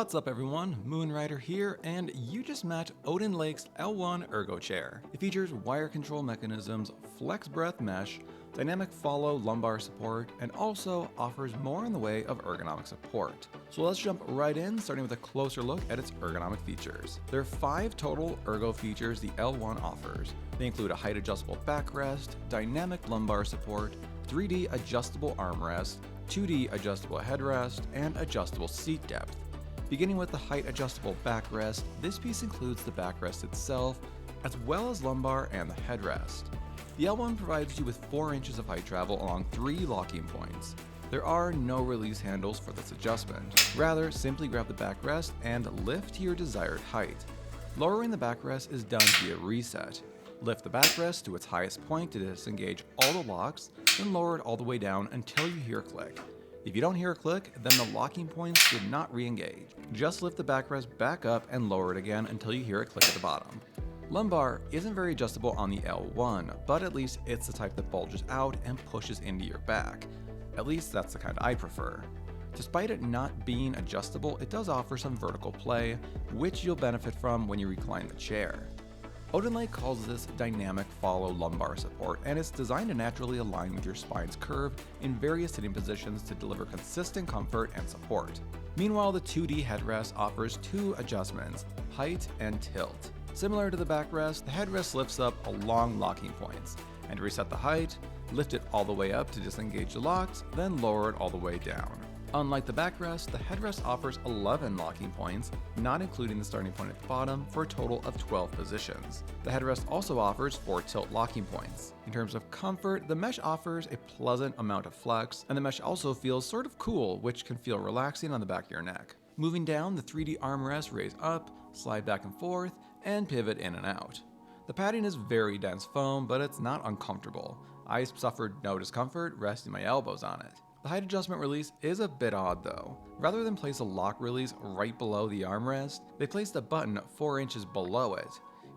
What's up everyone, Moonrider here, and you just met OdinLake's L1 Ergo Chair. It features WireControl Mechanisms, flex breath mesh, dynamic follow lumbar support, and also offers more in the way of ergonomic support. So let's jump right in, starting with a closer look at its ergonomic features. There are 5 total ergo features the L1 offers. They include a height adjustable backrest, dynamic lumbar support, 3D adjustable armrest, 2D adjustable headrest, and adjustable seat depth. Beginning with the height adjustable backrest, this piece includes the backrest itself, as well as lumbar and the headrest. The L1 provides you with 4 inches of height travel along 3 locking points. There are no release handles for this adjustment. Rather, simply grab the backrest and lift to your desired height. Lowering the backrest is done via reset. Lift the backrest to its highest point to disengage all the locks, then lower it all the way down until you hear a click. If you don't hear a click, then the locking points did not re-engage. Just lift the backrest back up and lower it again until you hear it click at the bottom. Lumbar isn't very adjustable on the L1, but at least it's the type that bulges out and pushes into your back. At least that's the kind I prefer. Despite it not being adjustable, it does offer some vertical play, which you'll benefit from when you recline the chair. OdinLake calls this dynamic follow lumbar support, and it's designed to naturally align with your spine's curve in various sitting positions to deliver consistent comfort and support. Meanwhile, the 2D headrest offers 2 adjustments, height and tilt. Similar to the backrest, the headrest lifts up along locking points, and to reset the height, lift it all the way up to disengage the locks, then lower it all the way down. Unlike the backrest, the headrest offers 11 locking points, not including the starting point at the bottom, for a total of 12 positions. The headrest also offers 4 tilt locking points. In terms of comfort, the mesh offers a pleasant amount of flex, and the mesh also feels sort of cool, which can feel relaxing on the back of your neck. Moving down, the 3D armrests raise up, slide back and forth, and pivot in and out. The padding is very dense foam, but it's not uncomfortable. I suffered no discomfort resting my elbows on it. The height adjustment release is a bit odd though. Rather than place a lock release right below the armrest, they placed a button 4 inches below it.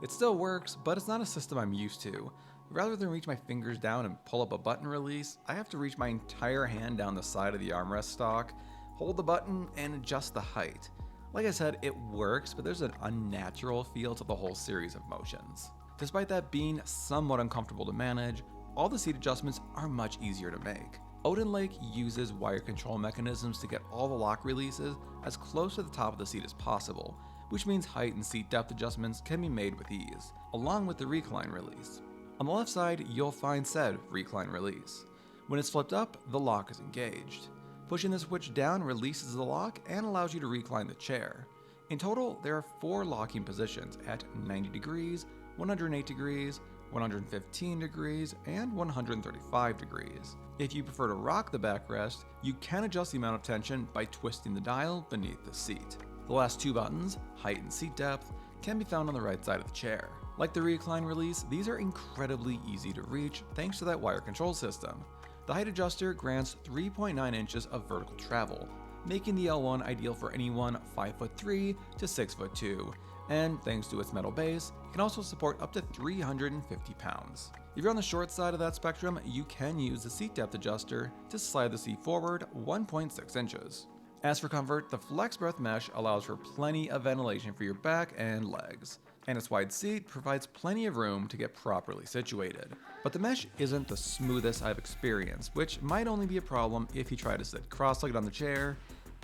It still works, but it's not a system I'm used to. Rather than reach my fingers down and pull up a button release, I have to reach my entire hand down the side of the armrest stock, hold the button, and adjust the height. Like I said, it works, but there's an unnatural feel to the whole series of motions. Despite that being somewhat uncomfortable to manage, all the seat adjustments are much easier to make. OdinLake uses WireControl Mechanisms to get all the lock releases as close to the top of the seat as possible, which means height and seat depth adjustments can be made with ease, along with the Recline release. On the left side, you'll find said Recline release. When it's flipped up, the lock is engaged. Pushing the switch down releases the lock and allows you to recline the chair. In total, there are 4 locking positions at 90 degrees, 108 degrees, 115 degrees, and 135 degrees. If you prefer to rock the backrest, you can adjust the amount of tension by twisting the dial beneath the seat. The last 2 buttons, height and seat depth, can be found on the right side of the chair. Like the Recline release, these are incredibly easy to reach thanks to that wire control system. The height adjuster grants 3.9 inches of vertical travel, making the L1 ideal for anyone 5'3" to 6'2", and thanks to its metal base, it can also support up to 350 pounds. If you're on the short side of that spectrum, you can use the seat depth adjuster to slide the seat forward 1.6 inches. As for comfort, the flex breath mesh allows for plenty of ventilation for your back and legs, and its wide seat provides plenty of room to get properly situated. But the mesh isn't the smoothest I've experienced, which might only be a problem if you try to sit cross-legged on the chair,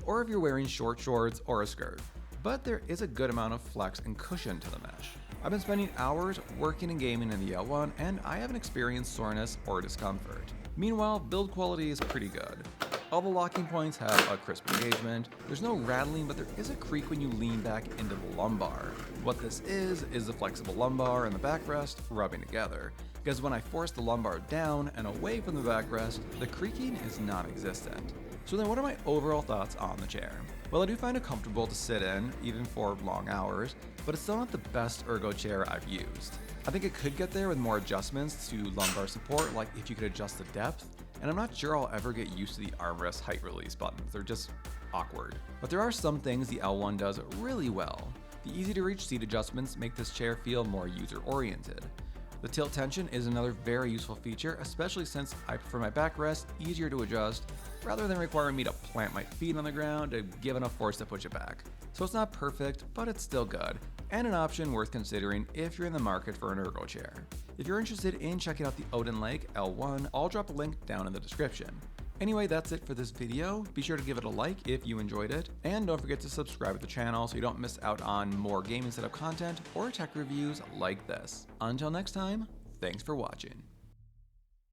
or if you're wearing short shorts or a skirt. But there is a good amount of flex and cushion to the mesh. I've been spending hours working and gaming in the L1, and I haven't experienced soreness or discomfort. Meanwhile, build quality is pretty good. All the locking points have a crisp engagement. There's no rattling, but there is a creak when you lean back into the lumbar. What this is the flexible lumbar and the backrest rubbing together. Because when I force the lumbar down and away from the backrest, the creaking is non-existent. So then what are my overall thoughts on the chair? Well, I do find it comfortable to sit in, even for long hours, but it's still not the best ergo chair I've used. I think it could get there with more adjustments to lumbar support, like if you could adjust the depth, and I'm not sure I'll ever get used to the armrest height release buttons. They're just awkward. But there are some things the L1 does really well. The easy to reach seat adjustments make this chair feel more user-oriented. The tilt tension is another very useful feature, especially since I prefer my backrest easier to adjust, rather than requiring me to plant my feet on the ground to give enough force to push it back. So it's not perfect, but it's still good, and an option worth considering if you're in the market for an ergo chair. If you're interested in checking out the OdinLake L1, I'll drop a link down in the description. Anyway, that's it for this video. Be sure to give it a like if you enjoyed it, and don't forget to subscribe to the channel so you don't miss out on more gaming setup content or tech reviews like this. Until next time, thanks for watching.